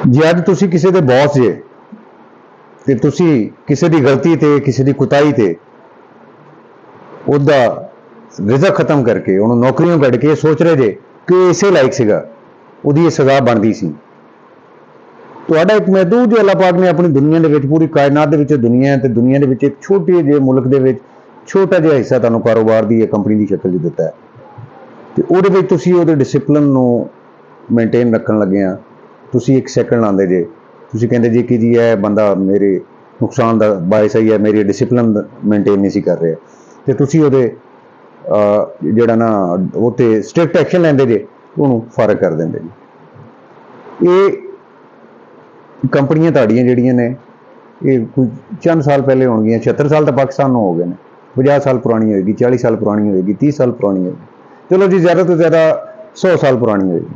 ਜੇ ਅੱਜ ਤੁਸੀਂ ਕਿਸੇ ਦੇ ਬੌਸ ਜੇ ਤੇ ਤੁਸੀਂ ਕਿਸੇ ਦੀ ਗਲਤੀ ਤੇ ਕਿਸੇ ਦੀ ਕੁਤਾਹੀ ਤੇ ਉਹਦਾ ਰਿਜ਼ਕ ਖਤਮ ਕਰਕੇ ਉਹਨੂੰ ਨੌਕਰੀਆਂ ਕੱਢ ਕੇ ਸੋਚ ਰਹੇ ਜੇ ਕਿ ਇਹ ਇਸੇ ਲਾਇਕ ਸੀਗਾ, ਉਹਦੀ ਇਹ ਸਜ਼ਾ ਬਣਦੀ ਸੀ। ਤੁਹਾਡਾ ਇੱਕ ਮਹਿਦੂਦ ਅੱਲਾਹ ਪਾਕ ਨੇ ਆਪਣੀ ਦੁਨੀਆ ਦੇ ਵਿੱਚ, ਪੂਰੀ ਕਾਇਨਾਤ ਦੇ ਵਿੱਚ ਦੁਨੀਆ ਹੈ, ਤੇ ਦੁਨੀਆ ਦੇ ਵਿੱਚ ਇੱਕ ਛੋਟੇ ਜਿਹੇ ਮੁਲਕ ਦੇ ਵਿੱਚ ਛੋਟਾ ਜਿਹਾ ਹਿੱਸਾ ਤੁਹਾਨੂੰ ਕਾਰੋਬਾਰ ਦੀ ਕੰਪਨੀ ਦੀ ਸ਼ਕਲ 'ਚ ਦਿੱਤਾ ਹੈ, ਤੇ ਉਹਦੇ ਵਿੱਚ ਤੁਸੀਂ ਉਹਦੇ ਡਿਸਿਪਲਿਨ ਨੂੰ ਮੇਨਟੇਨ ਰੱਖਣ ਲੱਗੇ ਆ ਤੁਸੀਂ ਇੱਕ ਸੈਕਿੰਡ ਲਾਉਂਦੇ ਜੇ। ਤੁਸੀਂ ਕਹਿੰਦੇ ਜੀ ਕਿ ਜੀ ਇਹ ਬੰਦਾ ਮੇਰੇ ਨੁਕਸਾਨ ਦਾ ਬਾਇਸ ਹੈ, ਮੇਰੀ ਡਿਸਿਪਲਿਨ ਮੇਨਟੇਨ ਨਹੀਂ ਸੀ ਕਰ ਰਿਹਾ, ਤੇ ਤੁਸੀਂ ਉਹਦੇ ਜਿਹੜਾ ਨਾ ਉਹ 'ਤੇ ਸਟ੍ਰਿਕਟ ਐਕਸ਼ਨ ਲੈਂਦੇ ਜੇ, ਉਹਨੂੰ ਫਾਰਗ ਕਰ ਦਿੰਦੇ ਜੀ। ਇਹ ਕੰਪਨੀਆਂ ਤੁਹਾਡੀਆਂ ਜਿਹੜੀਆਂ ਨੇ ਇਹ ਕੋਈ ਚੰਦ ਸਾਲ ਪਹਿਲੇ ਹੋਣਗੀਆਂ, 76 ਸਾਲ ਤਾਂ ਪਾਕਿਸਤਾਨ ਨੂੰ ਹੋ ਗਏ ਨੇ, 50 ਸਾਲ ਪੁਰਾਣੀ ਹੋਏਗੀ, 40 ਸਾਲ ਪੁਰਾਣੀ ਹੋਏਗੀ, 30 ਸਾਲ ਪੁਰਾਣੀ ਹੋਏਗੀ, ਚਲੋ ਜੀ ਜ਼ਿਆਦਾ ਤੋਂ ਜ਼ਿਆਦਾ 100 ਸਾਲ ਪੁਰਾਣੀ ਹੋਏਗੀ।